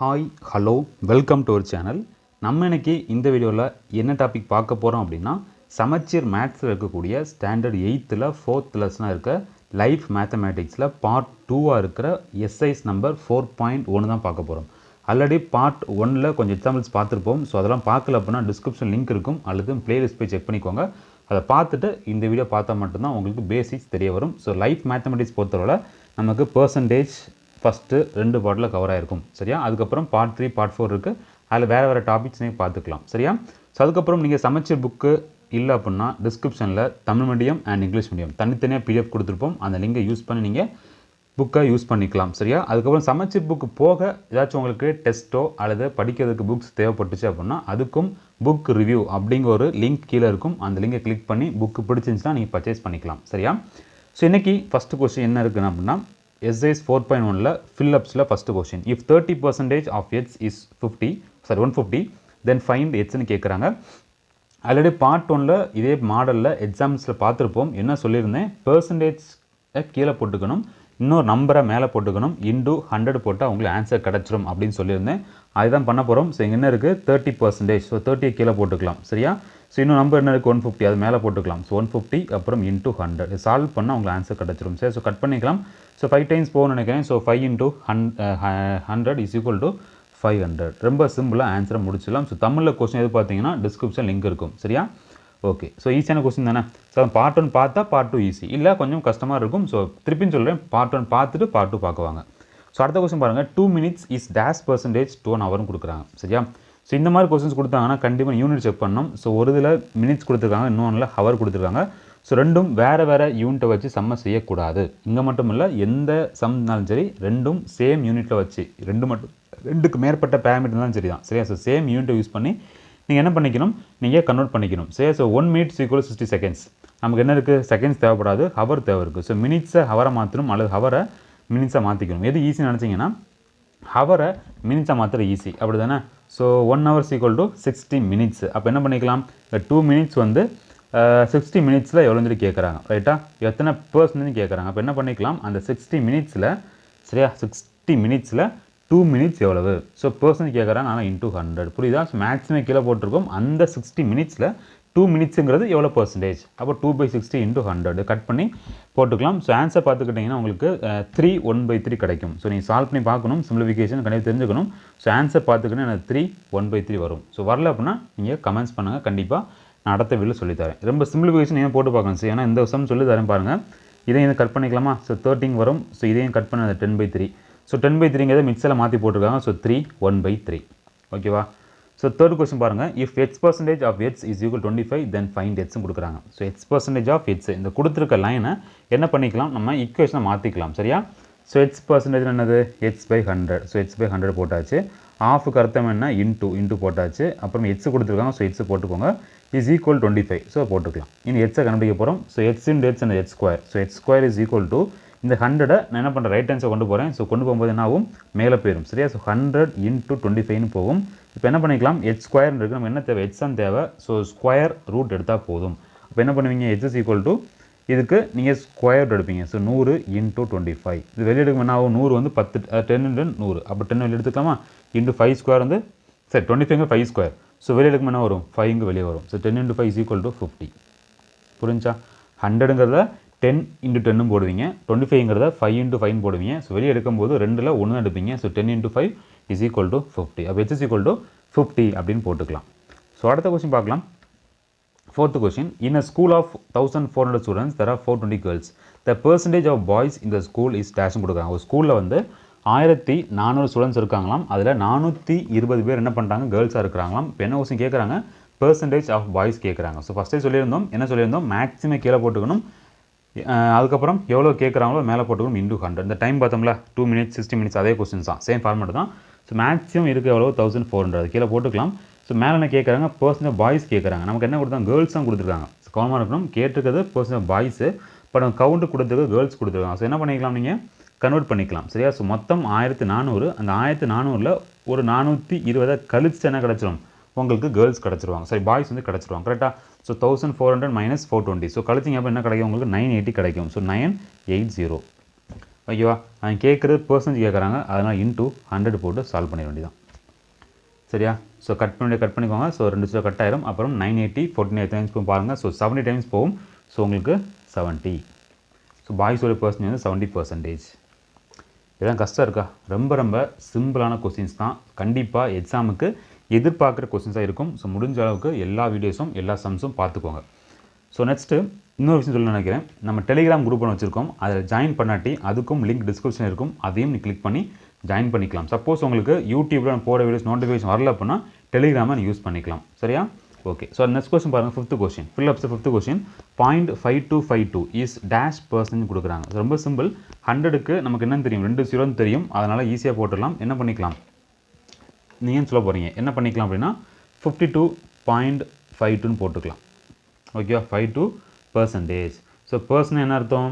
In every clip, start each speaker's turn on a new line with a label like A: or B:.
A: Hi hello welcome to our channel. நம்ம இன்னைக்கு இந்த வீடியோவில் என்ன டாபிக் பார்க்க போகிறோம் அப்படின்னா, சமச்சீர் மேத்ஸில் இருக்கக்கூடிய ஸ்டாண்டர்ட் 8th 4th லெசனாக இருக்க லைஃப் மேத்தமேட்டிக்ஸில் பார்ட் 2ஆக இருக்கிற எஸ்ஐஸ் நம்பர் 4.1 தான் பார்க்க போகிறோம். ஆல்ரெடி பார்ட் 1ல் கொஞ்சம் எக்ஸாம்பிள்ஸ் பார்த்துருப்போம். ஸோ அதெல்லாம் பார்க்கல அப்படின்னா டிஸ்கிரிப்ஷன் லிங்க் இருக்கும், அல்லது பிளேலிஸ்ட் போய் செக் பண்ணிக்கோங்க. அதை பார்த்துட்டு இந்த வீடியோ பார்த்தா மட்டும்தான் உங்களுக்கு பேசிக்ஸ் தெரிய வரும். ஸோ லைஃப் மேத்தமெட்டிக்ஸ் பொறுத்தவரை நமக்கு பர்சன்டேஜ் ஃபஸ்ட்டு 2 பார்ட்டில் கவர் ஆகிருக்கும். சரியா? அதுக்கப்புறம் பார்ட் 3 பார்ட் 4 இருக்குது. அதில் வேறு டாபிக்ஸ் நீங்கள் பார்த்துக்கலாம். சரியா? ஸோ அதுக்கப்புறம் நீங்கள் சமச்சீர் புக்கு இல்லை அப்படின்னா டிஸ்கிரிப்ஷனில் Tamil medium and English medium தனித்தனியாக பிடிஎஃப் கொடுத்துருப்போம். அந்த லிங்கை யூஸ் பண்ணி நீங்கள் புக்கை யூஸ் பண்ணிக்கலாம். சரியா? அதுக்கப்புறம் சமச்சீர் புக்கு போக ஏதாச்சும் உங்களுக்கு டெஸ்ட்டோ அல்லது படிக்கிறதுக்கு புக்ஸ் தேவைப்பட்டுச்சு அப்படின்னா அதுக்கும் புக் ரிவ்யூ அப்படிங்கிற ஒரு லிங்க் கீழே இருக்கும். அந்த லிங்கை கிளிக் பண்ணி புக்கு பிடிச்சிருந்துச்சுன்னா நீங்கள் பர்ச்சேஸ் பண்ணிக்கலாம். சரியா? ஸோ இன்றைக்கி ஃபஸ்ட்டு கொஸ்டின் என்ன இருக்குன்னு அப்படின்னா, எஸ்ஐஸ் 4.1ல் ஃபில்லப்ஸில் first question, if 30% of H is 150 then find எச்னு கேட்குறாங்க. ஆல்ரெடி பார்ட் 1ல் இதே மாடலில் எக்ஸாம்ஸில் பார்த்துருப்போம். என்ன சொல்லியிருந்தேன், பெர்சன்டேஜ் கீழே போட்டுக்கணும், இன்னொரு நம்பரை மேலே போட்டுக்கணும், இன்டூ 100 போட்டால் அவங்களுக்கு ஆன்சர் கிடச்சிரும் அப்படின்னு சொல்லியிருந்தேன். அதுதான் பண்ண போகிறோம். ஸோ இங்கே என்ன இருக்குது, 30%. ஸோ 30 கீழே போட்டுக்கலாம். சரியா? ஸோ இன்னும் நம்பர் என்ன இருக்குது, 150, அது மேலே போட்டுக்கலாம். ஸோ 150 அப்புறம் இன்டூ 100 சால்வ் பண்ணால் உங்களுக்கு ஆன்சர் கிடச்சிரும். சரி, ஸோ கட் பண்ணிக்கலாம். ஸோ 5 டைம்ஸ் போகணும்னு நினைக்கிறேன். So 5 into 100 is equal to 500. ரொம்ப சிம்பிளாக ஆன்சரை முடிச்சிடலாம். ஸோ தமிழில் கொஸ்டின் எது பார்த்தீங்கன்னா டிஸ்கிரிப்ஷன் லிங்க் இருக்கும். சரியா? ஓகே. ஸோ ஈஸியான கொஸ்டின் தானே. ஸோ பார்ட் 1 பார்த்தா பார்ட் 2 ஈஸி, இல்லை கொஞ்சம் கஷ்டமாக இருக்கும். ஸோ திருப்பின்னு சொல்கிறேன், பார்ட் 1 பார்த்துட்டு பார்ட் 2 பார்க்குவாங்க. ஸோ அடுத்த கொஸ்டின் பாருங்கள், 2 minutes is dash percentage to an hourனு கொடுக்குறாங்க. சரியா? ஸோ இந்த மாதிரி கொஸ்டின்ஸ் கொடுத்தாங்கன்னா கண்டிப்பாக யூனிட் செக் பண்ணணும். ஸோ ஒரு இதில் மினிட்ஸ் கொடுத்துருக்காங்க, இன்னொன்றில் ஹவர் கொடுத்துருக்காங்க. ஸோ ரெண்டும் வேறு வேறு யூனிட்டை வச்சு சம்ம செய்யக்கூடாது. இங்கே மட்டும் இல்லை, எந்த சம்னாலும் சரி ரெண்டும் சேம் யூனிட்டில் வச்சு, ரெண்டுக்கு மேற்பட்ட பேராமீட்டர் இருந்தாலும் சரி தான். சரியா? ஸோ சேம் யூனிட்டை யூஸ் பண்ணி நீங்கள் என்ன பண்ணிக்கணும், நீங்கள் கன்வெர்ட் பண்ணிக்கணும். சரி. So 1 minute = 60 seconds. நமக்கு என்ன இருக்குது, செகண்ட்ஸ் தேவைப்படாது, ஹவர் தேவை இருக்குது. ஸோ மினிட்ஸை ஹவரை மாற்றணும், அல்லது ஹவரை மினிட்ஸாக மாற்றிக்கணும். எது ஈஸின்னு நினச்சிங்கன்னா ஹவரை மினிட்ஸாக மாத்திர ஈஸி, அப்படி தானே? So 1 hour = 60 minutes. அப்போ என்ன பண்ணிக்கலாம், 2 minutes வந்து 60 minutesல எவ்வளோன்னு சொல்லி கேட்குறாங்க. ரைட்டா? எத்தனை பர்சன்ட்னு கேட்குறாங்க. அப்போ என்ன பண்ணிக்கலாம், அந்த 60 minutesல, சரியா, 60 minutesல 2 minutes எவ்வளவு, ஸோ பர்சன்ட் கேட்குறாங்க, ஆனால் இன்டூ 100. புரியுதா? ஸோ மேக்ஸிமம் கீழே போட்டிருக்கோம். அந்த 60 minutesல 2 minutesங்கிறது எவ்வளோ பர்சன்டேஜ், அப்போ 2/60 × 100 கட் பண்ணி போட்டுக்கலாம். ஸோ ஆன்சர் பார்த்துக்கிட்டிங்கன்னா உங்களுக்கு 3 1/3 கிடைக்கும். ஸோ நீங்கள் சால்வ் பண்ணி பார்க்கணும், சிம்பிளிஃபிகேஷன் கண்டிப்பாக தெரிஞ்சுக்கணும். ஸோ ஆன்சர் பார்த்துக்கிட்டே எனக்கு 3 1/3 வரும். ஸோ வரல அப்படின்னா நீங்கள் கமெண்ட்ஸ் பண்ணுங்கள், கண்டிப்பாக நான் அடுத்த வீடியோ சொல்லித்தரேன். ரொம்ப சிம்பிளிஃபிகேஷன் நீங்கள் போட்டு பார்க்கணும். ஸோ ஏன்னா இந்த வருஷம் சொல்லி தரேன் பாருங்கள். இதையும் கட் பண்ணிக்கலாமா? ஸோ 13 வரும். ஸோ இதையும் கட் பண்ண 10/3. ஸோ 10/3ங்கிறத மிக்ஸில் மாற்றி போட்டிருக்காங்க. ஸோ 3 1/3. ஓகேவா? ஸோ தேர்ட் கொஸ்டின் பாருங்கள், if h% of h is equal 25 then find ஹெச்னு கொடுக்குறாங்க. ஸோ h% ஆஃப் h இந்த கொடுத்துருக்க லைனை என்ன பண்ணிக்கலாம், நம்ம ஈக்குவேஷனை மாற்றிக்கலாம். சரியா? ஸோ h% என்னது, h/100. ஸோ h/100 போட்டாச்சு. ஆஃபுக்கு அர்த்தம் என்ன, இன்ட்டு போட்டாச்சு. அப்புறம் h கொடுத்துருக்காங்க. ஸோ h போட்டுக்கோங்க. Is equal 25. ஸோ போட்டுக்கலாம். இனி h கண்டுபிடிக்க போகிறோம். So h into h and h². So h² is equal to இந்த 100 நான் என்ன பண்ணுறேன், ரைட் ஹேண்ட்ஸை கொண்டு போகிறேன். ஸோ கொண்டு போகும்போது என்ன ஆகும், மேலே போயிடும். சரியா? ஸோ 100 into 25ன்னு போகும். இப்போ என்ன பண்ணிக்கலாம், h² இருக்குது, நமக்கு என்ன தேவை, h தான் தேவை. ஸோ ஸ்கொயர் ரூட் எடுத்தால் போதும். அப்போ என்ன பண்ணுவீங்க, h இஸ் ஈக்குவல் டு இதுக்கு நீங்கள் ஸ்கொயர் ரூட் எடுப்பீங்க. So 100 into 25. இது வெளியே எடுக்கும் என்ன ஆகும், 100 வந்து 10 10 into 100. அப்போ 10 வெளியே எடுத்துக்கலாமா, இன்ட்டு 5² வந்து சரி 25 5². ஸோ வெளியே எடுக்கும் என்ன வரும், 5 வெளியே வரும். So 10 into 5 = 50. புரிஞ்சா? 100ங்கிறத 10 into 10 போடுவீங்க, 25ங்கிறத 5 into 5 போடுவீங்க. ஸோ வெளியே எடுக்கும்போது 2ல் 1 தான் எடுப்பீங்க. So 10 into 5 is equal to 50. அப்போ h இஸ் ஈக்குவல் டு 50 அப்படின்னு போட்டுக்கலாம். ஸோ அடுத்த கொஸ்டின் பார்க்கலாம். Fourth question, in a school of 1400 students there are 420 girls, the percentage of boys இந்த ஸ்கூல் இஸ் டேஷ்னு கொடுக்குறாங்க. ஒரு ஸ்கூலில் வந்து 1400 ஸ்டூடெண்ட்ஸ் இருக்காங்களாம். அதில் 420 பேர் என்ன பண்ணுறாங்க, கேர்ள்ஸாக இருக்கிறாங்களாம். இப்போ என்ன கொஸ்டின் கேட்குறாங்க, பெர்சன்டேஜ் ஆஃப் பாய்ஸ் கேட்குறாங்க. ஸோ ஃபஸ்ட்டே சொல்லியிருந்தோம், என்ன சொல்லியிருந்தோம், மேக்ஸிமம் கீழே போட்டுக்கணும், அதுக்கப்புறம் எவ்வளோ கேட்குறாங்களோ மேலே போட்டுக்கணும், இன்டூ 100. இந்த டைம் பார்த்தோம்ல 2 minutes 60 minutes அதே கொஸ்டின்ஸ் தான், சேம் ஃபார்மேட் தான். ஸோ மேக்ஸிமம் இருக்குது எவ்வளோ, 1400 கீழே போட்டுக்கலாம். ஸோ மேலே என்ன கேட்குறாங்க, பர்சன்டேஜ் பாய்ஸ் கேட்குறாங்க. நமக்கு என்ன கொடுத்தாங்க, கேர்ள்ஸ் தான் கொடுத்துருக்காங்க. ஸோ கவனமாக இருக்கணும், கேட்டிருக்கிறது பர்சன்டேஜ் பாய்ஸு, பட் நம்ம கவுண்ட் கொடுத்துருக்கு கேர்ள்ஸ் கொடுத்துருக்காங்க. ஸோ என்ன பண்ணிக்கலாம், நீங்கள் கன்வெர்ட் பண்ணிக்கலாம். சரியா? ஸோ மொத்தம் 1400. அந்த 1400ல் ஒரு 420 கழிச்சு என்ன கிடச்சிரும், உங்களுக்கு கேர்ள்ஸ் கிடச்சிருவாங்க. சரி, பாய்ஸ் வந்து கிடச்சிருவாங்க. கரெக்டாக? ஸோ 1400 - 420. ஸோ கழிச்சிங்க அப்போ என்ன கிடைக்கும், உங்களுக்கு 980 கிடைக்கும். ஸோ 980. ஓகேவா. அவன் கேட்குறது பெர்சன்டேஜ் கேட்குறாங்க, அதனால் இன்ட்டு 100 போட்டு சால்வ் பண்ணிட வேண்டியதான். சரியா. ஸோ கட் பண்ணிக்கோங்க. ஸோ 2 0 கட் ஆயிரும். அப்புறம் 980 14 டைம்ஸ் போகும் பாருங்கள். ஸோ 70 டைம்ஸ் போகும். ஸோ உங்களுக்கு 70. ஸோ பாய்ஸோட பெர்சன்டேஜ் வந்து 70%. இதெல்லாம் கஷ்டம் இருக்கா? ரொம்ப ரொம்ப சிம்பிளான கொஸ்டின்ஸ் தான். கண்டிப்பாக எக்ஸாமுக்கு எதிர்பார்க்குற கொஸ்டின்ஸாக இருக்கும். ஸோ முடிஞ்ச அளவுக்கு எல்லா வீடியோஸும் எல்லா சம்ஸும் பார்த்துக்கோங்க. ஸோ நெக்ஸ்ட்டு இன்னொரு விஷயம் சொல்ல நினைக்கிறேன். நம்ம டெலிகிராம் குரூப் ஒன்று வச்சுருக்கோம். அதில் ஜாயின் பண்ணாட்டி அதுக்கும் லிங்க் டிஸ்கிரிப்ஷன் இருக்கும். அதையும் நீ கிளிக் பண்ணி ஜாயின் பண்ணிக்கலாம். சப்போஸ் உங்களுக்கு யூடியூப்பில் நான் போட வீடியோஸ் நோட்டிஃபிகேஷன் வரல அப்படின்னா டெலிகிராமை நீ யூஸ் பண்ணிக்கலாம். சரியா. ஓகே. ஸோ நெக்ஸ்ட் கொஸ்டின் பாருங்கள். 5th question fill-ups 5th question 0.5252 is dash percent கொடுக்குறாங்க. ரொம்ப சிம்பிள். 100க்கு நமக்கு என்னன்னு தெரியும், 2 0 தெரியும். அதனால் ஈஸியாக போட்டுடலாம். என்ன பண்ணிக்கலாம், நீங்கள் சொல்ல போகிறீங்க என்ன பண்ணிக்கலாம் அப்படின்னா 52.52ன்னு போட்டுக்கலாம். ஓகேவா. 52%. ஸோ பர்சன் என்ன அர்த்தம்,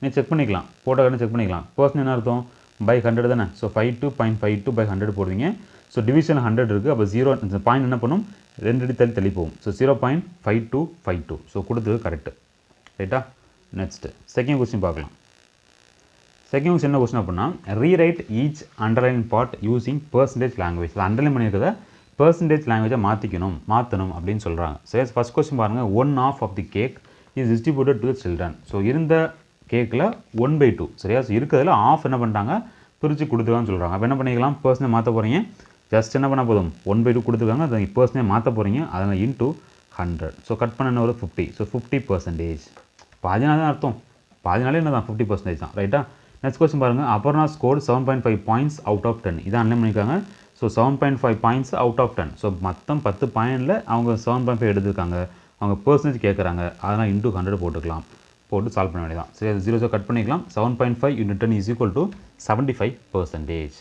A: நீ செக் பண்ணிக்கலாம், போட்ட கடனை செக் பண்ணிக்கலாம். பர்சன் என்ன அர்த்தம், பை 100 தானே. ஸோ 52.52 பை 100 போடுவீங்க. ஸோ டிவிஷன் 100 இருக்குது. அப்போ 0 இந்த பாயிண்ட் என்ன பண்ணும், 2 அடி தள்ளி போகும். ஸோ 0.5252. ஸோ கொடுத்தது கரெக்டு. ரைட்டா. நெக்ஸ்ட்டு செகண்ட் கொஸ்டின் பார்க்கலாம். செகண்ட் கொஸ்டின் என்ன கொஸ்டின் அப்படின்னா rewrite each underline part using percentage language. Underline பண்ணியிருக்கிறத பெர்சன்டேஜ் லாங்குவேஜை மாற்றணும் அப்படின்னு சொல்கிறாங்க. சரி, ஃபஸ்ட் கொஸ்டின் பாருங்கள். 1/2 of the cake is distributed to the children. So இருந்த கேக்கில் 1/2 சரியா. ஸோ இருக்கிறதுல ஆஃப் என்ன பண்ணிட்டாங்க, பிரித்து கொடுத்துருக்கான்னு சொல்கிறாங்க. அப்போ என்ன பண்ணிக்கலாம், பர்சனே மாற்ற போகிறீங்க. ஜஸ்ட் என்ன பண்ண போதும், 1/2 கொடுத்துருக்காங்க, அதை பர்சனே மாற்ற போகிறீங்க. அதனால் இன்ட்டு 100. ஸோ கட் பண்ண என்ன ஒரு 50. ஸோ 50%. பாதி நாள் தான் அர்த்தம், பாதி நாளே என்ன தான் 50% தான். ரைட்டா. நெக்ஸ்ட் கொஸ்டின் பாருங்கள். Aparna score 7.5 points out of 10. இதான் அன்லைன் பண்ணியிருக்காங்க. So 7.5 points out of 10. So மொத்தம் 10 பாயிண்டில் அவங்க 7.5 எடுத்துருக்காங்க. அவங்க பர்சன்டேஜ் கேட்குறாங்க. அதனால் இன்ட்டு 100 போட்டுக்கலாம். போட்டு சால்வ் பண்ண வேண்டியதான். சரி, அது 0 கட் பண்ணிக்கலாம். 7.5 × 10 இஸ் ஈக்குவல் டு 75%.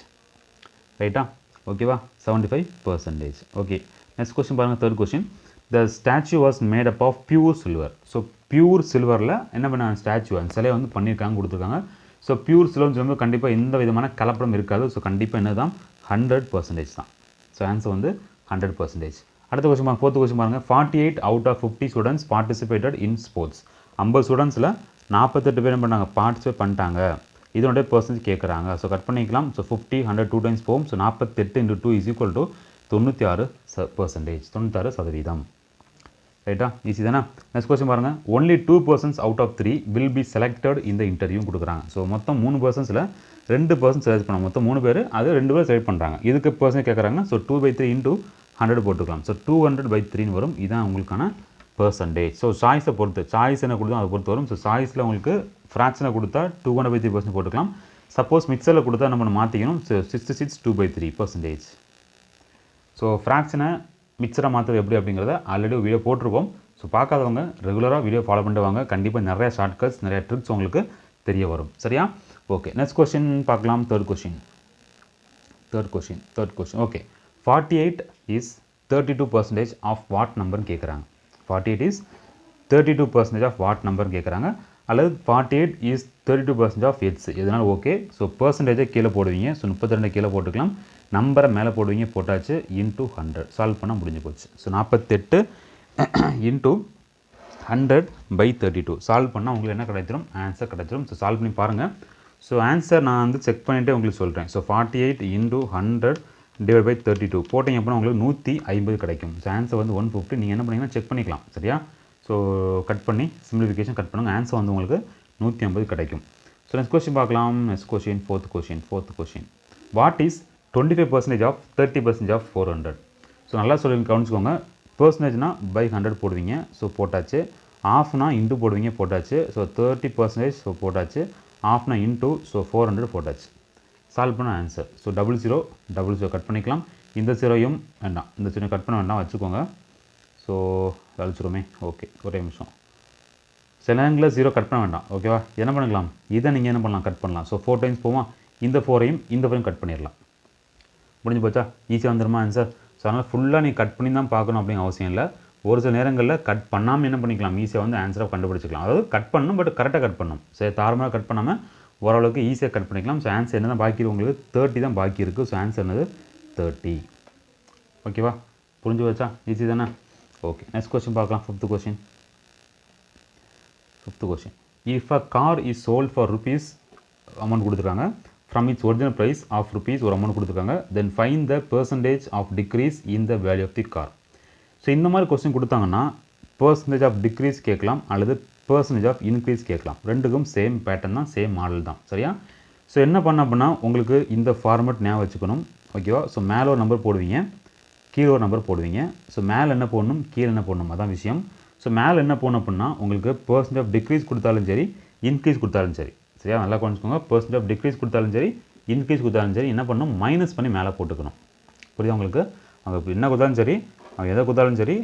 A: ரைட்டா. ஓகேவா. 75%. ஓகே. நெக்ஸ்ட் கொஸ்டின் பாருங்கள். Third question. The statue was made up of pure silver. So pure சில்வரில் என்ன பண்ண ஸ்டாச்சு அந்த சிலையை வந்து பண்ணியிருக்காங்க, கொடுத்துருக்காங்க. ஸோ பியூர் சில்வர்னு சொல்லும்போது கண்டிப்பாக எந்த விதமான கலப்படம் இருக்காது. ஸோ கண்டிப்பாக என்ன தான் 100% தான். ஸோ ஆன்சர் வந்து 100%. அடுத்த கொஸ்டின் பாருங்கள். ஃபோர்த் கொஸ்டின் பாருங்கள். 48 out of 50 students participated in sports. 50 ஸ்டூடெண்ட்ஸில் 48 பேர் என்ன பண்ணாங்க, பார்ட்டிசிபேட் பண்ணிட்டாங்க. இதனுடைய பர்சன்டேஜ் கேட்குறாங்க. ஸோ கட் பண்ணிக்கலாம். ஸோ 50 100 2 டைம்ஸ் போகும். So 48 × 2 is equal to 96%. 96%. ரைட்டா. ஈஸி தானே. நெக்ஸ்ட் கொஸ்டின் பாருங்கள். Only 2 persons out of 3 will be selected இந்த இன்டர்வியூ கொடுக்குறாங்க. ஸோ மொத்தம் 3 personsல 2 persons செலக்ட் பண்ணாங்க. மொத்தம் 3 பேர், அது 2 பேர் செலக்ட் பண்ணுறாங்க. இதுக்கு பர்சன்டேஜ் கேட்குறாங்க. ஸோ 2/3 × 100 போட்டுக்கலாம். ஸோ 200/3 வரும். இதுதான் உங்களுக்கான பர்சன்டேஜ். ஸோ சாய்ஸை பொறுத்து, சாய்ஸ் என்ன கொடுத்தோம் அதை பொறுத்து வரும். ஸோ சாய்ஸில் உங்களுக்கு ஃப்ராக்ஷனை கொடுத்தா 200/3% போட்டுக்கலாம். சப்போஸ் மிக்சரில் கொடுத்தா நம்ம மாற்றிக்கணும். ஸோ 66 2/3%. ஸோ ஃப்ராக்ஷனை மிக்சராக மாற்றுறது எப்படி அப்படிங்கிறத ஆல்ரெடி வீடியோ போட்டிருப்போம். ஸோ பார்க்காதவங்க ரெகுலராக வீடியோ ஃபாலோ பண்ணிட்டு வாங்க. கண்டிப்பாக நிறைய ஷார்ட்கட்ஸ், நிறைய ட்ரிக்ஸ் உங்களுக்கு தெரிய வரும். சரியா. ஓகே. நெக்ஸ்ட் கொஸ்டின் பார்க்கலாம். Third question. Okay. 48 is 32% of what நம்பர்னு கேட்குறாங்க. 48 இஸ் 32% ஆஃப் வாட் நம்பர்னு கேட்குறாங்க. அல்லது 48 இஸ் 32% ஆஃப் எட்ஸ், எதனால ஓகே. ஸோ பர்சன்டேஜை கீழே போடுவீங்க. ஸோ 32 கீழே போட்டுக்கலாம். நம்பரை மேலே போடுவீங்க. போட்டாச்சு. இன்ட்டு 100 சால்வ் பண்ணால் முடிஞ்சு போச்சு. ஸோ 48 இன்ட்டு 100/32 சால்வ் பண்ணால் உங்களுக்கு என்ன கிடைச்சிடும், ஆன்சர் கிடைச்சிடும். ஸோ சால்வ் பண்ணி பாருங்கள். ஸோ ஆன்சர் நான் வந்து செக் பண்ணிவிட்டு உங்களுக்கு சொல்கிறேன். ஸோ 48 × 100/32 போட்டிங்க அப்படின்னா உங்களுக்கு 150 கிடைக்கும். ஸோ ஆன்சர் வந்து 150. நீங்கள் என்ன பண்ணிங்கன்னா செக் பண்ணிக்கலாம். சரியா. ஸோ கட் பண்ணி சிம்பிளிஃபிகேஷன் கட் பண்ணுங்கள். ஆன்சர் வந்து உங்களுக்கு 150 கிடைக்கும். ஸோ நெக்ஸ்ட் கொஸ்டின் பார்க்கலாம். Next question fourth question. What is 25% of 30% of 400? So நல்லா சொல்லி கவனிச்சுக்கோங்க. பர்சன்டேஜ்னா பை 100 போடுவீங்க. ஸோ போட்டாச்சு. ஆஃப்னா இன்ட்டு போடுவீங்க. போட்டாச்சு. ஸோ 30%. ஸோ போட்டாச்சு. ஆஃப்னா இன்ட்டு. ஸோ 400 போட்டாச்சு. சால்வ் பண்ண ஆன்சர். ஸோ 00 கட் பண்ணிக்கலாம். இந்த 0யும் வேண்டாம், இந்த 0 கட் பண்ண வேண்டாம், வச்சுக்கோங்க. ஸோ அழிச்சிருமே. ஓகே, ஒரே நிமிஷம். சில நேரங்களில் 0 கட் பண்ண வேண்டாம். ஓகேவா. என்ன பண்ணிக்கலாம், இதை நீங்கள் என்ன பண்ணலாம், கட் பண்ணலாம். ஸோ 4 டைம்ஸ் போவோம். இந்த 4ஐயும் இந்த 4ஐயும் கட் பண்ணிடலாம். முடிஞ்சு போச்சா. ஈஸியாக வந்துடுமா ஆன்சர். ஸோ அதனால் ஃபுல்லாக நீங்கள் கட் பண்ணி தான் பார்க்கணும் அப்படிங்கிற அவசியம் இல்லை. ஒரு சில நேரங்களில் கட் பண்ணாமல் என்ன பண்ணிக்கலாம், ஈஸியாக வந்து ஆன்சரை கண்டுபிடிச்சிக்கலாம். அதாவது கட் பண்ணணும், பட் கரெக்டாக கட் பண்ணணும். சரி, தாரமாக கட் பண்ணாமல் ஓரளவுக்கு ஈஸியாக கட் பண்ணிக்கலாம். ஸோ ஆன்சர் என்ன தான் பாக்கி இருக்குது, உங்களுக்கு 30 தான் பாக்கி இருக்குது. ஸோ ஆன்சர் என்னது 30. ஓகேவா. புரிஞ்சு வச்சா. ஈஸி தானே. ஓகே. நெக்ஸ்ட் கொஸ்டின் பார்க்கலாம். Fifth question. If a car is sold for rupees amount கொடுத்துருக்காங்க. From its original price of rupees ஒரு அமௌண்ட் கொடுத்துருக்காங்க. Then find the percentage of decrease in the value of the car. So இந்த மாதிரி question கொடுத்தாங்கன்னா percentage of degrees கேட்கலாம் அல்லது percentage of increase கேட்கலாம். ரெண்டுக்கும் சேம் பேட்டர்ன் தான், சேம் மாடல் தான். சரியா? ஸோ என்ன பண்ண அப்படின்னா உங்களுக்கு இந்த ஃபார்மேட் ஞாபகம் வச்சுக்கணும். ஓகேவா? ஸோ மேலே ஒரு நம்பர் போடுவீங்க, கீழே ஒரு நம்பர் போடுவீங்க. ஸோ மேலே என்ன போடணும், கீழே என்ன போடணும், அதான் விஷயம். ஸோ மேலே என்ன போடணும் அப்படின்னா உங்களுக்கு பெர்சன்டேஜ் ஆஃப் டிக்ரீஸ் கொடுத்தாலும் சரி, இன்க்ரீஸ் கொடுத்தாலும் சரி. சரியா? நல்லா குறைச்சிக்கோங்க. பெர்சன்டேஜ் ஆஃப் டிக்ரீஸ் கொடுத்தாலும் சரி, இன்க்ரீஸ் கொடுத்தாலும் சரி என்ன பண்ணணும், மைனஸ் பண்ணி மேலே போட்டுக்கணும். புரியுதா உங்களுக்கு? அவங்க என்ன கொடுத்தாலும் சரி, அவங்க எதை கொடுத்தாலும் சரி,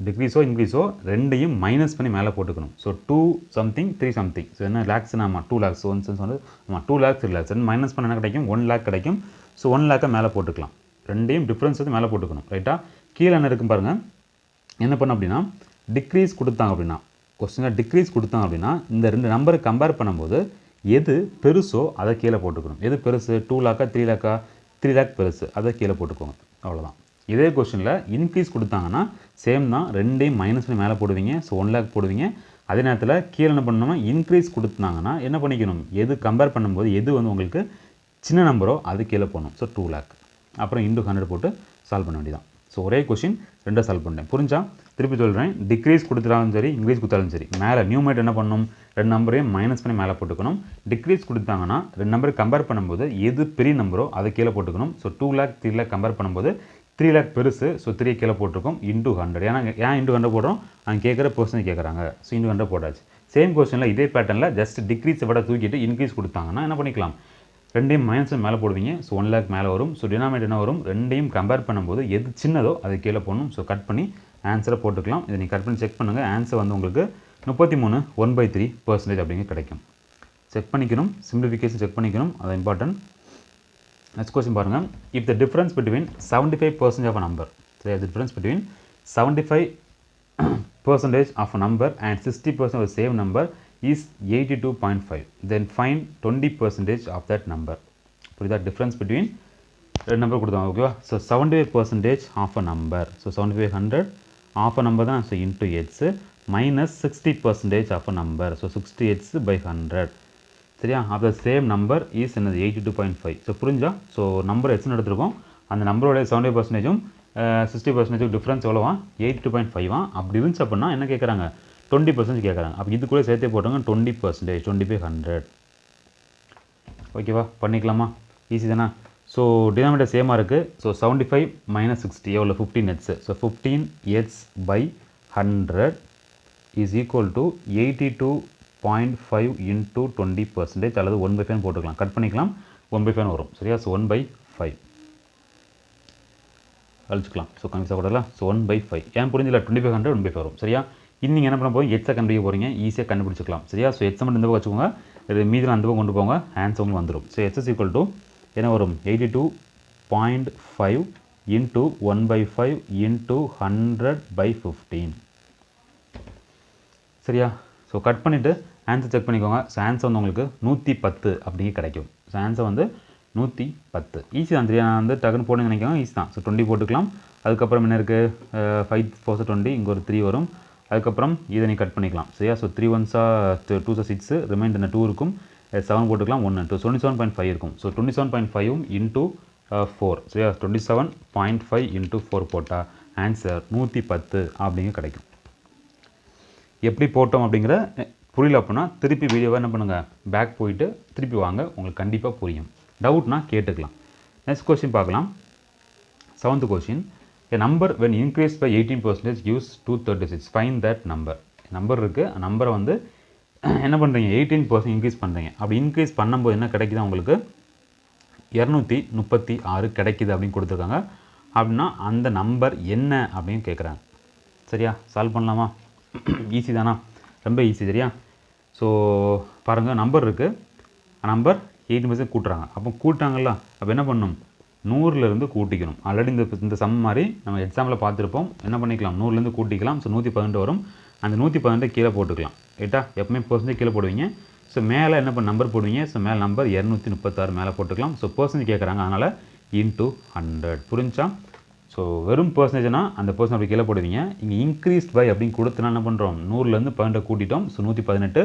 A: டிக்ரீஸோ இன்க்ரீஸோ ரெண்டையும் மைனஸ் பண்ணி மேலே போட்டுக்கணும். So 2 something 3 something. ஸோ என்ன லேக்ஸ், ஆமாம் 2 lakhs. ஒன் சென்ஸ் வந்து ஆமாம் 2 lakhs 3 lakhs மைனஸ் பண்ண என்ன கிடைக்கும், 1 lakh கிடைக்கும். ஸோ 1 lakh மேலே போட்டுக்கலாம். ரெண்டையும் டிஃப்ரென்ஸ் வந்து மேலே போட்டுக்கணும். ரைட்டா? கீழே என்ன இருக்கும் பாருங்கள். என்ன பண்ண அப்படின்னா டிக்ரீஸ் கொடுத்தாங்க அப்படின்னா, கொஸ்டினாக டிக்ரீஸ் கொடுத்தாங்க அப்படின்னா இந்த ரெண்டு நம்பரை கம்பேர் பண்ணும்போது எது பெருசோ அதை கீழே போட்டுக்கணும். எது பெருசு, 2 lakh 3 lakh 3 lakh பெருசு, அதை கீழே போட்டுக்கோங்க. அவ்வளோதான். இதே கொஸ்டினில் இன்க்ரீஸ் கொடுத்தாங்கன்னா சேம் தான், ரெண்டையும் மைனஸ் பண்ணி மேலே போடுவீங்க. ஸோ 1 lakh போடுவீங்க. அதே நேரத்தில் கீழே என்ன பண்ணணும்னா இன்க்ரீஸ் கொடுத்தாங்கன்னா என்ன பண்ணிக்கணும், எது கம்பேர் பண்ணும்போது எது வந்து உங்களுக்கு சின்ன நம்பரோ அது கீழே போடணும். ஸோ 2 lakh அப்புறம் இன்டு 100 போட்டு சால்வ் பண்ண வேண்டியதான். ஸோ ஒரே கொஸ்டின் ரெண்டாக சால்வ் பண்ணேன். புரிஞ்சா? திருப்பி சொல்கிறேன். டிக்ரீஸ் கொடுத்தாலும் சரி, இன்க்ரீஸ் கொடுத்தாலும் சரி, மேலே நியூமரேட்டர் என்ன பண்ணணும், ரெண்டு நம்பரையும் மைனஸ் பண்ணி மேலே போட்டுக்கணும். டிக்ரீஸ் கொடுத்தாங்கன்னா ரெண்டு நம்பரை கம்பேர் பண்ணும்போது எது பெரிய நம்பரோ அதை கீழே போட்டுக்கணும். ஸோ 2 lakh 3 lakh கம்பேர் பண்ணும்போது 3 lakh பெருசு. ஸோ 3 கீழே போட்டிருக்கோம். இன்டு 100. ஏன்னா ஏன் இன்டு 100 போடுறோம், அவங்க கேட்குற பர்சன்டேஜ் கேட்குறாங்க. ஸோ இன்டு 100 போட்டாச்சு. சேம் கொஸ்டினில் இதே பேட்டர்னில் ஜஸ்ட் டிக்ரீஸை விட தூக்கிட்டு இன்க்ரீஸ் கொடுத்தாங்கன்னா என்ன பண்ணிக்கலாம், ரெண்டையும் மைனஸ் மேலே போடுவீங்க. ஸோ 1 lakh மேலே வரும். ஸோ டினாமினேட்டர் என்ன வரும், ரெண்டையும் கம்பேர் பண்ணும்போது எது சின்னதோ அதை கீழே போடணும். ஸோ கட் பண்ணி ஆன்சரை போட்டுக்கலாம். இதை நீங்கள் கட் பண்ணி செக் பண்ணுங்கள். ஆன்சர் வந்து உங்களுக்கு 33 1/3% அப்படிங்க கிடைக்கும். செக் பண்ணிக்கணும், சிம்பிளிஃபிகேஷன் செக் பண்ணிக்கணும், அது இம்பார்ட்டன்ட். நெக்ஸ்ட் கொஸ்டின் பாருங்கள். If the difference between 75% of a number, the difference between 75% of a number and 60% of same number is 82.5, then find 20% of that number. புரியுதா? டிஃப்ரென்ஸ் பிட்வீன் ரெண்டு number கொடுத்தாங்க. ஓகேவா? So 75% of a number. So 75 100 of a number தான். So into x minus 60% of a number. So 60x/100. சரியா? Of the same number is என்னது 82.5. So புரிஞ்சா? So number எட்ஸ்ன்னு எடுத்துருக்கோம். அந்த நம்பரோட 75%ம் 60% டிஃப்ரென்ஸ் எவ்வளோவா, 82.5. அப்படி இருந்துச்சு அப்படின்னா என்ன கேட்குறாங்க, 20% கேட்குறாங்க. அப்போ இது கூட சேர்த்தே போட்டாங்க 20%, 20/100. ஓகேவா? பண்ணிக்கலாமா? ஈஸி தானே? ஸோ டினாமினேட்டர் சேமாக இருக்குது. ஸோ 75 - 60 எவ்வளோ, 15x. So 15x/100 is equal to 82.5 into 20% அல்லது 1/5 போட்டுக்கலாம். கட் பண்ணிக்கலாம். 1/5 வரும். சரியா? ஸோ 1/5 அழிச்சிக்கலாம். ஸோ கன்ஃபியூஸ் ஆகக்கூடாது. ஸோ 1/5 ஏன் புரிஞ்சில்ல, 2500 1/5 வரும். சரியா? இன்னும் என்ன பண்ண போகிறீங்க, எட்ஸை கண்டுபிடிக்க போகிறீங்க. ஈஸியாக கண்டுபிடிச்சிக்கலாம். சரியா? ஸோ எட்ஸை மட்டும் இந்த பக்கம் வச்சுக்கோங்க, மீதில் அந்த பக்கம் கொண்டு போங்க, ஆன்சர் உங்களுக்கு வந்துடும். ஸோ எட்ஸ் இஸ் ஈக்குவல் டு என்ன வரும், 82.5 இன்ட்டு 1/5 இன்ட்டு 100/15. சரியா? ஸோ கட் பண்ணிவிட்டு ஆன்சர் செக் பண்ணிக்கோங்க. ஸோ ஆன்சர் வந்து உங்களுக்கு 110 அப்படிங்க கிடைக்கும். ஸோ ஆன்சர் வந்து 110. ஈஸி தான். சரியா? நான் வந்து டக்குன்னு போடணும்னு நினைக்கிறேன். ஈஸி தான். ஸோ 20 போட்டுக்கலாம். அதுக்கப்புறம் என்ன இருக்குது, 5 4 20, இங்கே ஒரு 3 வரும். அதுக்கப்புறம் இதை நீ கட் பண்ணிக்கலாம். சரியா? ஸோ 3 1s 2 6, ரிமைண்டர் என்ன 2 இருக்கும். 7 போட்டுக்கலாம். 1 2 27.5 இருக்கும். So 27.5 into 4. சரியா? 27.5 இன்ட்டு 4 போட்டால் ஆன்சர் 110 அப்படிங்க கிடைக்கும். எப்படி போட்டோம் அப்படிங்கிற புரியல அப்படின்னா திருப்பி வீடியோவை என்ன பண்ணுங்கள், பேக் போயிட்டு திருப்பி வாங்க, உங்களுக்கு கண்டிப்பாக புரியும். டவுட்னா கேட்டுக்கலாம். நெக்ஸ்ட் கொஸ்டின் பார்க்கலாம். 7th question. A number when increased by 18% gives 236. Find that number. Number இருக்குது. நம்பரை வந்து என்ன பண்ணுறீங்க, 18% இன்க்ரீஸ் பண்ணுறீங்க. அப்படி இன்க்ரீஸ் பண்ணும்போது என்ன கிடைக்குது உங்களுக்கு, 236 கிடைக்குது அப்படின்னு கொடுத்துருக்காங்க. அப்படின்னா அந்த நம்பர் என்ன அப்படின்னு கேட்குறாங்க. சரியா? சால்வ் பண்ணலாமா? ஈஸி தானா? ரொம்ப ஈஸி. சரியா? ஸோ பாருங்கள், நம்பர் இருக்குது. நம்பர் 18% கூட்டுறாங்க. அப்போ கூட்டாங்கல்ல, அப்போ என்ன பண்ணணும், 100லேருந்து கூட்டிக்கணும். ஆல்ரெடி இந்த சம் மாதிரி நம்ம எக்ஸாம்பிள் பார்த்துருப்போம். என்ன பண்ணிக்கலாம், 100லேருந்து கூட்டிக்கலாம். ஸோ 118 வரும். அந்த 118 கீழே போட்டுக்கலாம். ரைட்டா? எப்பவுமே பர்சன்டேஜ் கீழே போடுவீங்க. ஸோ மேலே என்ன பண்ண நம்பர் போடுவீங்க. ஸோ மேலே நம்பர் 236 மேலே போட்டுக்கலாம். ஸோ பர்சன்டேஜ் கேட்குறாங்க, அதனால் இன்ட்டு 100. புரிஞ்சா? ஸோ வெறும் பர்சன்டேஜ்னால் அந்த பர்சன்ட் அப்படி கீழே போடுவீங்க. இங்கே இன்க்ரீஸ்ட் பை அப்படின்னு கொடுத்தனா என்ன பண்ணுறோம், 100லேருந்து 12 கூட்டிட்டோம். ஸோ 118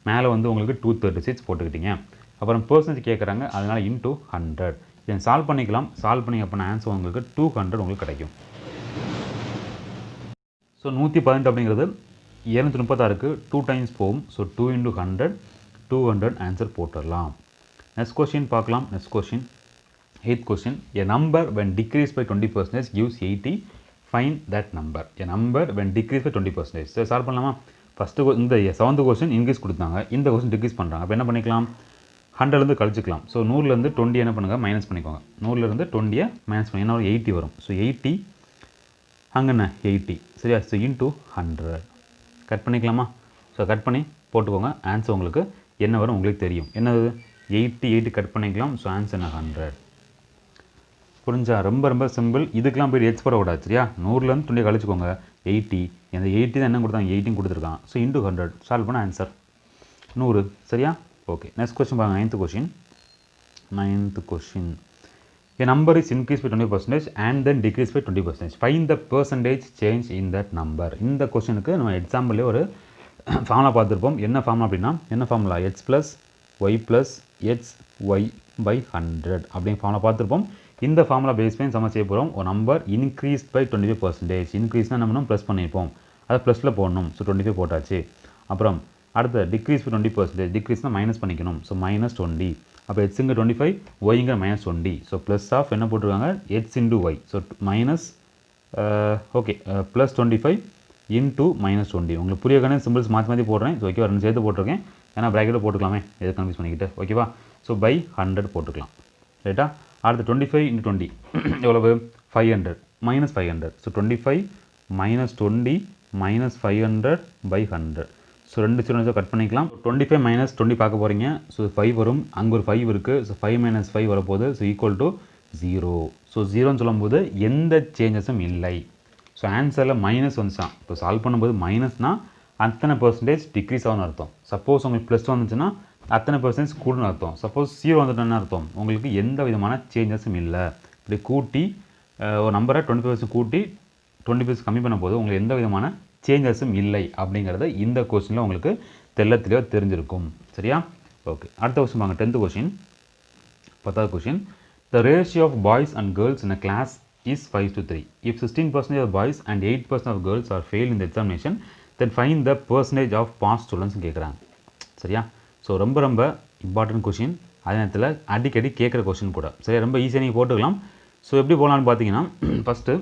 A: மேலே வந்து உங்களுக்கு 236 போட்டுக்கிட்டீங்க. அப்புறம் பெர்சன்டேஜ் கேட்குறாங்க, அதனால் இன்டூ 100. இதை சால்வ் பண்ணிக்கலாம். சால்வ் பண்ணி அப்படின்னா ஆன்சர் உங்களுக்கு 200 உங்களுக்கு கிடைக்கும். ஸோ 118 அப்படிங்கிறது 236க்கு 2 டைம்ஸ் போகும். ஸோ 2 × 100 200 ஆன்சர் போட்டுடலாம். நெக்ஸ்ட் கொஸ்டின் பார்க்கலாம். Next question 8th question. A number when decreased by 20% gives 80. Find that number. A number when decreased by 20%. So solve பண்ணலாமா? ஃபஸ்ட்டு இந்த 7th கொஸ்டின் இன்க்ரீஸ் கொடுத்தாங்க, இந்த கொஸ்டின் டிக்ரீஸ் பண்ணுறாங்க. அப்போ என்ன பண்ணிக்கலாம்? 100லேருந்து கழிச்சிக்கலாம். ஸோ 100லேருந்து 20 என்ன பண்ணுங்கள், மைனஸ் பண்ணிக்கோங்க. 100லேருந்து 20 மைனஸ் பண்ணி என்ன 80 வரும். ஸோ 80 அங்கண்ணே 80 சரியா. ஸோ இன்டூ 100 கட் பண்ணிக்கலாமா? ஸோ கட் பண்ணி போட்டுக்கோங்க. ஆன்சர் உங்களுக்கு என்ன வரும் உங்களுக்கு தெரியும். என்னது 80 கட் பண்ணிக்கலாம். ஸோ ஆன்சர் என்ன 100. புரிஞ்சா? ரொம்ப ரொம்ப சிம்பிள். இதுக்கெலாம் போய் எக்ஸ் போடக்கூடாது சரியா. 100லேருந்து 20 கழிச்சுக்கோங்க. 80 அந்த 80 தான் என்ன கொடுத்தாங்க, 18 கொடுத்துருக்கான். ஸோ இன்டூ 100 சால்வ் பண்ண ஆன்சர் 100 சரியா. ஓகே நெக்ஸ்ட் கொஸ்டின் பாருங்க. 9th question. A number is increased by 20% and then decreased by 20%. Find the percentage change in that number. இந்த கொஸ்டினுக்கு நம்ம எக்ஸாம்பிளே ஒரு ஃபார்முலா பார்த்துருப்போம். என்ன ஃபார்முலா அப்படின்னா, என்ன ஃபார்முலா, x + y + xy/100 அப்படிங்கிற ஃபார்முலா பார்த்துருப்போம். இந்த ஃபார்முலா பேஸ் பண்ணி சம செய்ய போகிறோம். ஒரு நம்பர் இன்க்ரீஸ்ட் பை 25%. இன்க்ரீஸ்னால் என்ன பண்ணணும், ப்ளஸ் பண்ணியிருப்போம், அதை ப்ளஸில் போடணும். ஸோ 25 போட்டாச்சு. அப்புறம் அடுத்த டிக்ரீஸ் பை 20%. டிக்ரீஸ்னால் மைனஸ் பண்ணிக்கணும். ஸோ -20. அப்போ எக்ஸுங்க 25, ஒய்ங்க -20. ஸோ ப்ளஸ் ஆஃப் என்ன போட்டிருக்காங்க, x into y. So minus okay +25 into -20. உங்களுக்கு புரியக்கான சிம்பிள்ஸ் மாற்றி மாற்றி போடுறேன். ஸோ ஓகேவா, 2 சேர்த்து போட்டிருக்கேன். ஏன்னா ப்ராக்கெட்டில் போட்டுக்கலாமே, எது கன்ஃபியூஸ் பண்ணிக்கிட்டு. ஓகேவா. ஸோ பை 100 போட்டுக்கலாம் ரைட்டா. அடுத்து 25 × 20 எவ்வளவு, 500 -500. ஸோ 25 -20 -500/100. ஸோ 2 0 கட் பண்ணிக்கலாம். 25 - 20 பார்க்க போகிறீங்க. ஸோ 5 வரும், அங்கே ஒரு 5 இருக்குது. ஸோ 5 - 5 வரப்போகுது. So equal to 0. ஸோ 0ன்னு சொல்லும்போது எந்த சேஞ்சஸும் இல்லை. ஸோ ஆன்சரில் மைனஸ் வந்துச்சான். இப்போ சால்வ் பண்ணும்போது மைனஸ்னால் அத்தனை பர்சன்டேஜ் டிக்ரீஸ் ஆகும்னு அர்த்தம். சப்போஸ் உங்களுக்கு ப்ளஸ் வந்துச்சுன்னா அத்தனை பர்சன்டேஜ் கூடுன்னு அர்த்தம். சப்போஸ் 0 வந்துட்டுன்னு அர்த்தம் உங்களுக்கு எந்த விதமான சேஞ்சஸும் இல்லை. இப்படி கூட்டி ஒரு நம்பரை 25% கூட்டி 20% கம்மி பண்ண போது உங்களுக்கு எந்த விதமான சேஞ்சஸும் இல்லை அப்படிங்கிறத இந்த கொஸ்டினில் உங்களுக்கு தெளிவாக தெரிஞ்சிருக்கும் சரியா. ஓகே அடுத்த கொஸ்டின் வாங்க. 10th question. 10th question. The ratio of boys and girls in a class is 5:3. If 16% of boys and 8% of girls are failed in the examination, then find the percentage of passed students கேட்குறாங்க சரியா. So ரொம்ப ரொம்ப important question, அதே நேரத்தில் அடிக்கடி கேட்குற question கூட சரி. ரொம்ப ஈஸியாக நீங்கள் போட்டுக்கலாம். ஸோ எப்படி போகலான்னு பார்த்தீங்கன்னா, ஃபஸ்ட்டு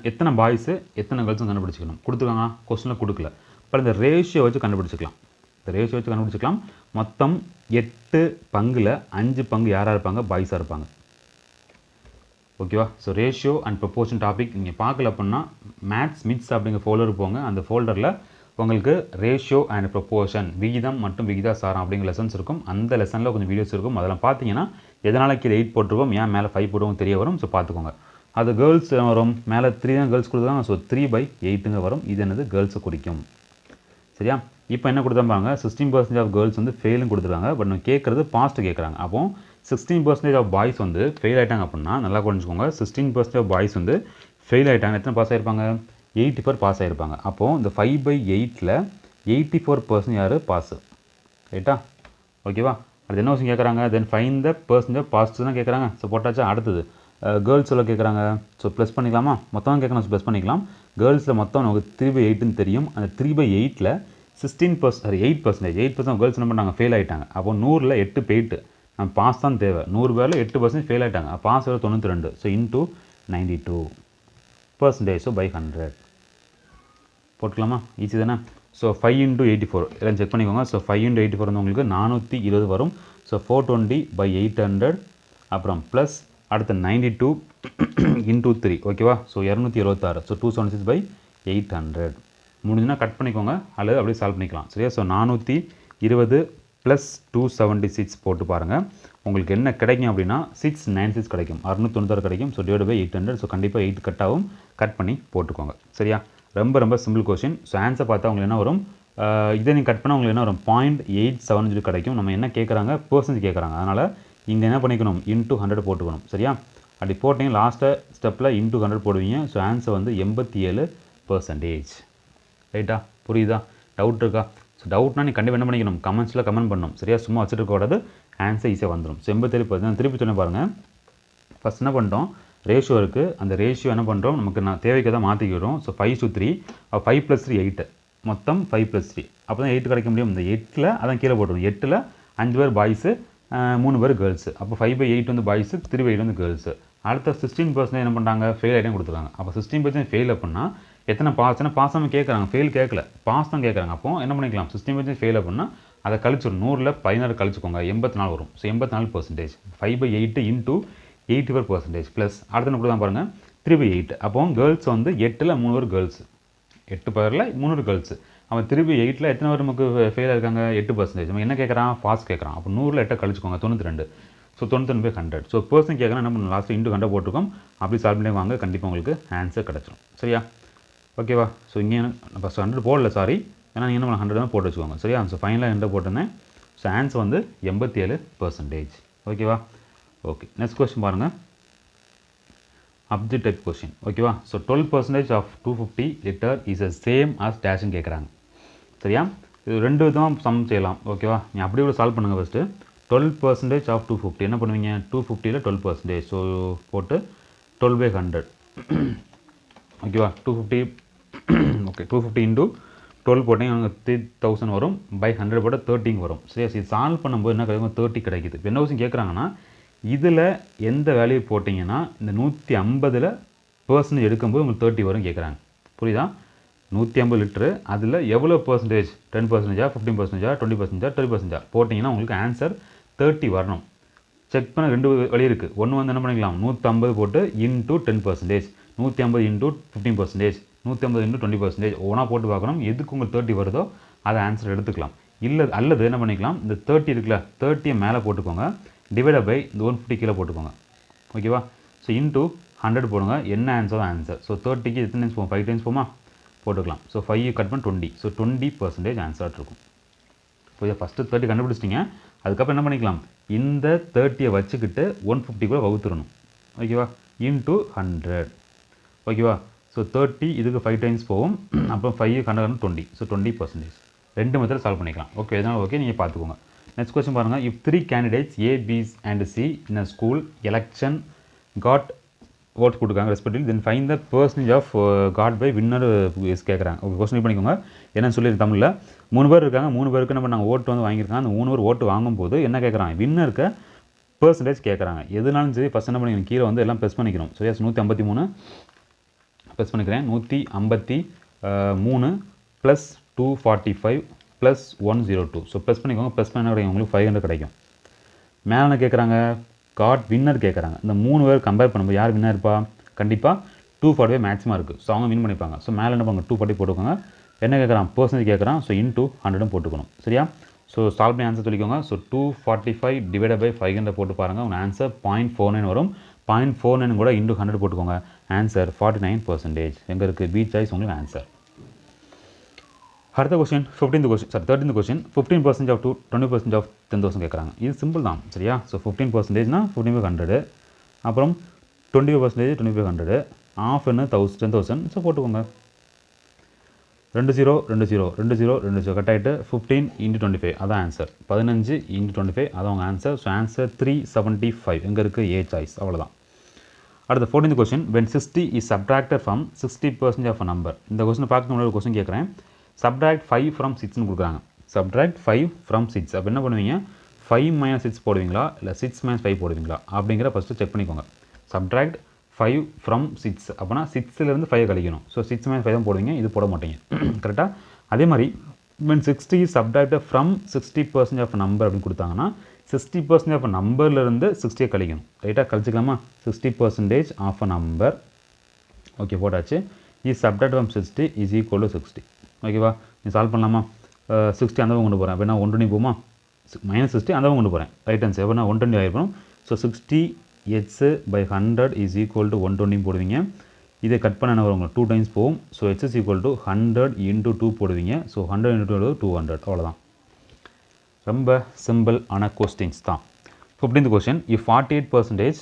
A: எத்தனை பாய்ஸு எத்தனை கேர்ள்ஸும் கண்டுபிடிச்சிக்கணும். கொடுத்துருக்காங்க கொஸ்டினில் கொடுக்கல. அப்புறம் இந்த ரேஷியோ வச்சு கண்டுபிடிச்சிக்கலாம். இந்த ரேஷியோ வச்சு கண்டுபிடிச்சிக்கலாம். மொத்தம் 8 பங்கில் 5 பங்கு யாராக இருப்பாங்க, பாய்ஸாக இருப்பாங்க. ஓகேவா. So ratio and proportion topic நீங்கள் பார்க்கல அப்படின்னா மேத்ஸ் மிட்ஸ் அப்படிங்கிற ஃபோல்டர் போங்க. அந்த ஃபோல்டரில் உங்களுக்கு ரேஷியோ அண்ட் ப்ரொபோர்ஷன், விகிதம் மற்றும் விகிதாசாரம் அப்படிங்கிற லெசன்ஸ் இருக்கும். அந்த லெசனில் கொஞ்சம் வீடியோஸ் இருக்கும். அதெல்லாம் பார்த்தீங்கன்னா எதனால் கீழே 8 போட்டிருக்கோம், ஏன் மேலே 5 போடுவோம் தெரிய வரும். ஸோ பார்த்துக்கோங்க. அது கேர்ள்ஸ் வரும், மேலே 3 தான் கேர்ள்ஸ் கொடுத்தாங்க. ஸோ 3/8 வரும். இது என்னது, கேர்ள்ஸை குறிக்கும் சரியா. இப்போ என்ன கொடுத்தாங்க, 16% ஆஃப் கேர்ள்ஸ் வந்து ஃபெயிலும் கொடுத்துருக்காங்க. பட் நம்ம கேட்குறது பாஸ்ட்டு கேட்குறாங்க. அப்போ 16% ஆஃப் பாய்ஸ் வந்து ஃபெயில் ஆகிட்டாங்க அப்படின்னா நல்லா புரிஞ்சுக்கோங்க. 16% ஆஃப் பாய்ஸ் வந்து ஃபெயில் ஆகிட்டாங்க. எத்தனை பாஸ் ஆகிருப்பாங்க, 84 பாஸ் ஆகிருப்பாங்க. அப்போது இந்த 5/8ல் 84% யார் பாஸு ரைட்டா. ஓகேவா. அது என்ன விஷயம் கேட்குறாங்க, then find the percentage of pass தான் கேட்குறாங்க. ஸோ போட்டாச்சா. அடுத்தது கேர்ள்ஸ் எல்லாம் கேட்குறாங்க. ஸோ ப்ளஸ் பண்ணிக்கலாமா, மொத்தம் கேட்கணும். ப்ளஸ் பண்ணிக்கலாம். கேர்ள்ஸில் மொத்தம் நமக்கு 3/8ன்னு தெரியும். அந்த 3/8ல் 8% கேர்ள்ஸ் என்ன பண்ணாங்க, ஃபெயில் ஆகிட்டாங்க. அப்போ 100ல் 8 போயிட்டு நம்ம பாஸ் தான் தேவை. 100 பேரில் 8% ஃபெயில் ஆகிட்டாங்க. Pass 92. So into 92%. So by 100 போட்டுக்கலாமா, ஈஸி தானே. ஸோ 5 × 84 எல்லாம் செக் பண்ணிக்கோங்க. ஸோ 5 × 84 வந்து உங்களுக்கு 420 வரும். ஸோ 420/800 அப்புறம் ப்ளஸ் அடுத்த 92 × 3 ஓகேவா. ஸோ 276. ஸோ 276/800 முடிஞ்சுன்னா கட் பண்ணிக்கோங்க அல்லது அப்படியே சால்வ் பண்ணிக்கலாம் சரியா. ஸோ 420 + 276 போட்டு பாருங்கள். உங்களுக்கு என்ன கிடைக்கும் அப்படின்னா 696 கிடைக்கும். 696 கிடைக்கும். ஸோ /800. ஸோ கண்டிப்பாக 8 கட் ஆகும். கட் பண்ணி போட்டுக்கோங்க சரியா. ரொம்ப ரொம்ப சிம்பிள் கொஸ்டின். ஸோ ஆன்சர் பார்த்தா உங்களுக்கு என்ன வரும், இதை நீங்கள் கட் பண்ணால் உங்களுக்கு என்ன வரும், 0.87 கிடைக்கும். நம்ம என்ன கேட்குறாங்க, பர்சன்டேஜ் கேட்குறாங்க. அதனால் இங்கே என்ன பண்ணிக்கணும், இன்டூ 100 போட்டுக்கணும் சரியா. அப்படி போட்டிங்க லாஸ்ட்டு ஸ்டெப்பில் இன்டூ 100 போடுவீங்க. ஸோ ஆன்சர் வந்து 87% ரைட்டா. புரியுதா, டவுட் இருக்கா. ஸோ டவுட்னா நீ கண்டிப்பாக என்ன பண்ணிக்கணும், கமெண்ட்ஸில் கமெண்ட் பண்ணணும். சரியா, சும்மா வச்சுட்டு இருக்கக்கூடாது, ஆன்சர் ஈஸியாக வந்துடும். ஸோ 87%. நான் திருப்பி சொன்ன பாருங்கள். ஃபஸ்ட் என்ன பண்ணிட்டோம், ரேஷியோ இருக்குது, அந்த ரேஷியோ என்ன பண்ணுறோம், நமக்கு நான் தேவைக்கு தான் மாற்றிக்கிறோம். ஸோ 5:3, 5 + 3 8, மொத்தம் 5 + 3, அப்போ தான் 8 கிடைக்க முடியும். இந்த 8ல் அதான் கீழே போட்டுரும். 8ல் 5 பேர் பாய்ஸு, 3 பேர் கேர்ள்ஸு. அப்போ 5/8 வந்து பாய்ஸு, 3/8 வந்து கேர்ள்ஸு. அடுத்த 16% என்ன பண்ணுறாங்க, ஃபெயில் ஆகிட்டே கொடுத்துருக்காங்க. அப்போ 16% ஃபெயில் அப்படின்னா எத்தனை பாஸ், ஏன்னா பாஸ் நம்ம கேட்குறாங்க, ஃபெயில் கேட்கல, பாஸ் தான் கேட்குறாங்க. அப்போ என்ன பண்ணிக்கலாம், 16% ஃபெயில் அப்படின்னா அதை கழிச்சிடும். 100ல் 16 கழிச்சுக்கோங்க, 84 வரும். ஸோ 84%. 5/8 × 84% ப்ளஸ் அடுத்த என்ன தான் பாருங்கள் 3/8. அப்போ கேர்ள்ஸ் வந்து 8ல் 3 பேர் கேர்ள்ஸு, 8 பேரில் 3 பேர் கேர்ள்ஸு. அவன் 3/8ல் எத்தனை பேர் நமக்கு ஃபெயில் ஆயிருக்காங்க, 8%. நம்ம என்ன கேட்குறான், பாஸ் கேட்குறான். அப்போ 100ல் 8 கழிச்சுக்கோங்க, 92. ஸோ 99/100. ஸோ பர்சன் கேட்குறேன், என்ன பண்ணணும், லாஸ்ட்டு × 100 போட்டிருக்கோம். அப்படி சால்வ் பண்ணி வாங்க, கண்டிப்பாக உங்களுக்கு ஆன்சர் கிடச்சிடும். சரியா, ஓகேவா. ஸோ இங்கே ஃபஸ்ட் 100 போடல, சாரி, ஏன்னா நீங்கள் என்ன 100 தான் போட்டு வச்சுக்கோங்க. சரியா, ஸோ ஃபைனலாக 100 போட்டிருந்தேன். ஸோ ஆன்சர் வந்து 87%. ஓகேவா. ஓகே, நெக்ஸ்ட் கொஸ்டின் பாருங்கள், அப்ஜெக்ட் டைப் கொஸ்டின். ஓகேவா. So 12% of 250 litre is a same as டேஷ்னு கேட்குறாங்க. சரியா, இது 2 விதமாக சம் செய்யலாம். ஓகேவா, நீ அப்படியே கூட சால்வ் பண்ணுங்கள். ஃபஸ்ட்டு 12% ஆஃப் 250 என்ன பண்ணுவீங்க, 250ல் 12%. ஸோ போட்டு 12/100. ஓகேவா, 250 ஓகே 250 × 12 போட்டிங்க 3000 வரும், பை 100 போட்டால் 30 வரும். சரி, இது சால்வ் பண்ணும்போது என்ன கிடைக்கும், 30 கிடைக்குது. இப்போ என்ன விஷயம் கேட்குறாங்கன்னா, இதில் எந்த வேல்யூ போட்டிங்கன்னா இந்த 150ல் % எடுக்கும்போது உங்களுக்கு 30 வரும் கேட்குறாங்க. புரியுதா, 150 லிட்டரு, அதில் எவ்வளோ பர்சன்டேஜ், 10%, 15%, 20%, 30% போட்டிங்கன்னா உங்களுக்கு ஆன்சர் 30 வரணும். செக் பண்ண 2 வழி இருக்குது. ஒன்று வந்து என்ன பண்ணிக்கலாம், 150 போட்டு × 10%, 150 × 15%, 150 × 20%, ஒன்றா போட்டு பார்க்கணும். எதுக்கு உங்களுக்கு 30 வருதோ அதை ஆன்சர் எடுத்துக்கலாம். இல்லை அல்லது என்ன பண்ணிக்கலாம், இந்த 30 இருக்குல்ல, 30 மேலே போட்டுக்கோங்க, டிவைட் பை இந்த 150 கீழே போட்டுக்கோங்க. ஓகேவா. ஸோ × 100 போடுங்க, என்ன ஆன்சர் தான் ஆன்சர். ஸோ 30க்கு எத்தனை டைம்ஸ் போகும், 5 டைம்ஸ் போமா, போட்டுக்கலாம். ஸோ 5 கட் பண்ணி 20. ஸோ 20% ஆன்சர் இருக்கும். இப்போ ஃபஸ்ட்டு 30 கண்டுபிடிச்சிட்டிங்க. அதுக்கப்புறம் என்ன பண்ணிக்கலாம், இந்த 30யை வச்சுக்கிட்டு 150 கூட வகுத்துடணும். ஓகேவா, × 100. ஓகேவா. ஸோ 30 இதுக்கு 5 டைம்ஸ் போகும், அப்புறம் 5 100 20. ஸோ 20%. 2 மெத்தட் சால்வ் பண்ணிக்கலாம். ஓகே, இதனால் ஓகே, நீங்கள் பார்த்துக்கோங்க. நெக்ஸ்ட் கொஸ்டின் பாருங்கள், if 3 candidates A, B and C in a school election got votes கொடுக்காங்க respective, then find the percentage of got by winner is கேட்குறாங்க. ஓகே, கொஸ்டின் பண்ணிக்கோங்க. என்னன்னு சொல்லி தமிழில் 3 பேர் இருக்காங்க, 3 பேருக்கு என்ன பண்ணாங்க, ஓட்டு வந்து வாங்கியிருக்காங்க. அந்த 3 பேர் ஓட்டு வாங்கும்போது என்ன கேட்குறாங்க, வின்னருக்கு பர்சன்டேஜ் கேட்குறாங்க. எதுனாலும் சரி ஃபஸ்ட் என்ன பண்ணிக்கணும், கீழே வந்து எல்லாம் ப்ளஸ் பண்ணிக்கணும். சரியா, 153 ப்ளஸ் பண்ணிக்கிறேன், 153 ப்ளஸ் 245 ப்ளஸ் 102. ஸோ ப்ளஸ் பண்ணிக்கோங்க. ப்ளஸ் பண்ண கிடைக்கும் உங்களுக்கு 500 கிடைக்கும். மேலே என்ன கேட்குறாங்க, காட் வின்னர் கேட்குறாங்க. இந்த 3 பேர் கம்பேர் பண்ணும்போது யார் வின்னர் இருப்பா, கண்டிப்பாக 245 மேக்ஸிமம் இருக்குது. ஸோ அவங்க வின் பண்ணிப்பாங்க. ஸோ மேலே என்ன பண்ணுங்க, 240 போட்டுக்கோங்க. என்ன கேட்குறான், பர்சன்டேஜ் கேட்குறான். ஸோ × 100 போட்டுக்கணும். சரியா, ஸோ சால்வ் பண்ணி ஆன்சர் சொல்லிக்கோங்க. ஸோ 245 டிவைடட் பை 500 போட்டு பாருங்கள், உங்கள் ஆன்சர் 0.49 வரும். 0.49 கூட × 100 போட்டுக்கோங்க. ஆன்சர் 49%. எங்கே இருக்குது, பி சாய்ஸ் உங்களுக்கு ஆன்சர். அடுத்த question 13th question 15% of 20% of 10,000 கேட்குறாங்க. இது சிம்பிள் தான். சரியா, ஸோ 15%னா 15/100, அப்புறம் 25% 25/100, ஆஃப் என்ன 10,000. ஸோ போட்டுக்கோங்க. 20 கட் ஆகிட்டு 15 × 25 அதான் ஆன்சர். 15 × 25 அதான் உங்கள் ஆன்சர். So answer 375. எங்கே இருக்குது, ஏ சாய்ஸ். அவ்வளோதான். அடுத்த 14th question, when 60 is subtracted from 60% of a number. இந்த கொஸ்டினை பார்க்க முன்னாடி ஒரு கொஸ்டின் கேட்குறேன். subtract 5 from 6ன்னு கொடுக்குறாங்க. subtract 5 from 6 அப்போ என்ன பண்ணுவீங்க, 5 - 6 போடுவீங்களா, இல்லை 6 - 5 போடுவீங்களா அப்படிங்கிற ஃபஸ்ட்டு செக் பண்ணிக்கோங்க. subtract 5 from 6 அப்படின்னா 6லேருந்து 5 கழிக்கணும். ஸோ 6 - 5 தான் போடுவீங்க, இது போட மாட்டீங்க. கரெக்டாக. அதே மாதிரி when 60 is subtracted from 60% of a number அப்படின்னு கொடுத்தாங்கன்னா 60% ஆஃப் நம்பர்லேருந்து 60 கழிக்கணும். ரைட்டாக, கழிச்சிக்கலாமா. 60% ஆஃப் அ நம்பர். ஓகே, போட்டாச்சு. Is subtract from 60 is equal to 60. ஓகேவா, நீ சால்வ் பண்ணலாமா. 60 அந்த கொண்டு போகிறேன் அப்படின்னா 120 போமா, -60 அந்த கொண்டு போகிறேன். ரைட் ஆன்சர் அப்படின்னா 120 ஆகிருக்கணும். So 60h/100 is equal to 120 போடுவீங்க. இதை கட் பண்ண என்ன வரும், 2 டைம்ஸ் போகும். So h is equal to 100 × 2 போடுவீங்க. ஸோ 100 × 2 200. அவ்வளோதான். ரொம்ப சிம்பிள் ஆன கொஸ்டின்ஸ் தான். 15th question, if 48%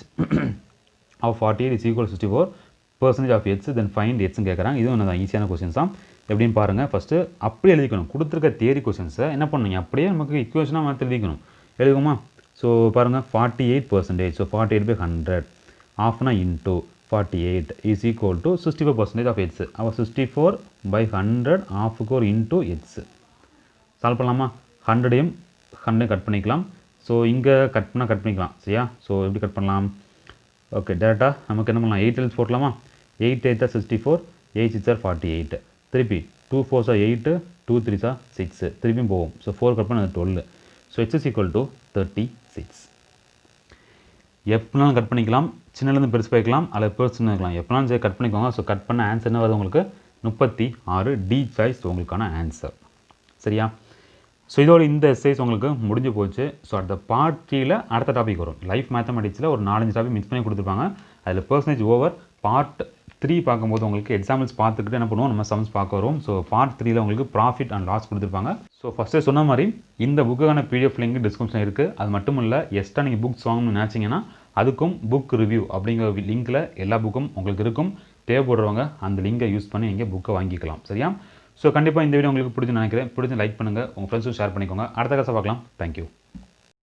A: of 48 is equal to 64% of h, then find h கேட்குறாங்க. இதுவும் என்ன தான் ஈஸியான கொஸ்டின்ஸ் தான். எப்படின்னு பாருங்கள். ஃபஸ்ட்டு அப்படியே எழுதிக்கணும். கொடுத்துருக்க தியரி கொஷின்ஸை என்ன பண்ணுங்க, அப்படியே நமக்கு இக்குவேஷனாக மாற்றி எழுதிக்கணும். எழுதுவோமா? ஸோ பாருங்கள், 48%. ஸோ 48/100 ஆஃப்னா into 48 is equal to 64% of heads. அப்போ 64/100 ஆஃபுக்கு ஒரு இன்டூ ஹெட்ஸ். சால்வ் பண்ணலாமா? 100ஐயும் 100 கட் பண்ணிக்கலாம். ஸோ இங்கே கட் பண்ணிக்கலாம். சரியா? ஸோ எப்படி கட் பண்ணலாம்? ஓகே, டேரெக்டாக நமக்கு என்ன பண்ணலாம், 8 எழுதி போட்டலாமா? 8 8 64, 8 6 48. திருப்பி 2 4 8, 2 3 6. திருப்பியும் போவோம். ஸோ 4 கட் பண்ண 12. So h is equal to 36. எப்படினாலும் கட் பண்ணிக்கலாம். சின்னலேருந்து பெருசு போய்க்கலாம், அதில் பெருசு இருக்கலாம். எப்படினாலும் சரி கட் பண்ணிக்கோங்க. ஸோ கட் பண்ண ஆன்சர் என்ன வருது உங்களுக்கு? 36. டி சாய்ஸ் உங்களுக்கான ஆன்சர். சரியா? ஸோ இதோட இந்த எக்ஸசைஸ் உங்களுக்கு முடிஞ்சு போச்சு. ஸோ அடுத்த பார்ட் 3ல அடுத்த டாபிக் வரும். லைஃப் மேத்தமெட்டிக்ஸில் ஒரு 4-5 டாபிக் மிக்ஸ் பண்ணி கொடுத்துருப்பாங்க. அதில் பெர்சன்டேஜ் ஓவர். பார்ட் 3 பார்க்கும்போது உங்களுக்கு எக்ஸாம்பிள்ஸ் பார்த்துக்கிட்டு என்ன பண்ணுவோம், நம்ம சம்ஸ் பார்க்க வரும். ஸோ பார்ட் 3ல உங்களுக்கு ப்ராஃபிட் அண்ட் லாஸ் கொடுத்துருப்பாங்க. ஸோ ஃபஸ்ட்டு சொன்ன மாதிரி இந்த புக்குக்கான பிடிஎஃப் லிங்க் டிஸ்கிரிப்ஷன் இருக்குது. அது மட்டும் இல்லை, எக்ஸ்ட்ரா நீங்கள் புக்ஸ் வாங்கணும்னு நினச்சிங்கன்னா அதுக்கும் புக் ரிவ்யூ அப்படிங்கிற லிங்க்கில் எல்லா புக்கும் உங்களுக்கு இருக்கும். தேவைப்படுறவங்க அந்த லிங்கை யூஸ் பண்ணி நீங்கள் புக்கை வாங்கிக்கலாம். சரியா? ஸோ கண்டிப்பாக இந்த வீடியோ உங்களுக்கு பிடிச்சி நினைக்கிறேன். பிடிச்சி லைக் பண்ணுங்கள், உங்கள் ஃப்ரெண்ட்ஸும் ஷேர் பண்ணிக்கோங்க. அடுத்த கிளாஸை பார்க்கலாம். தேங்க்யூ.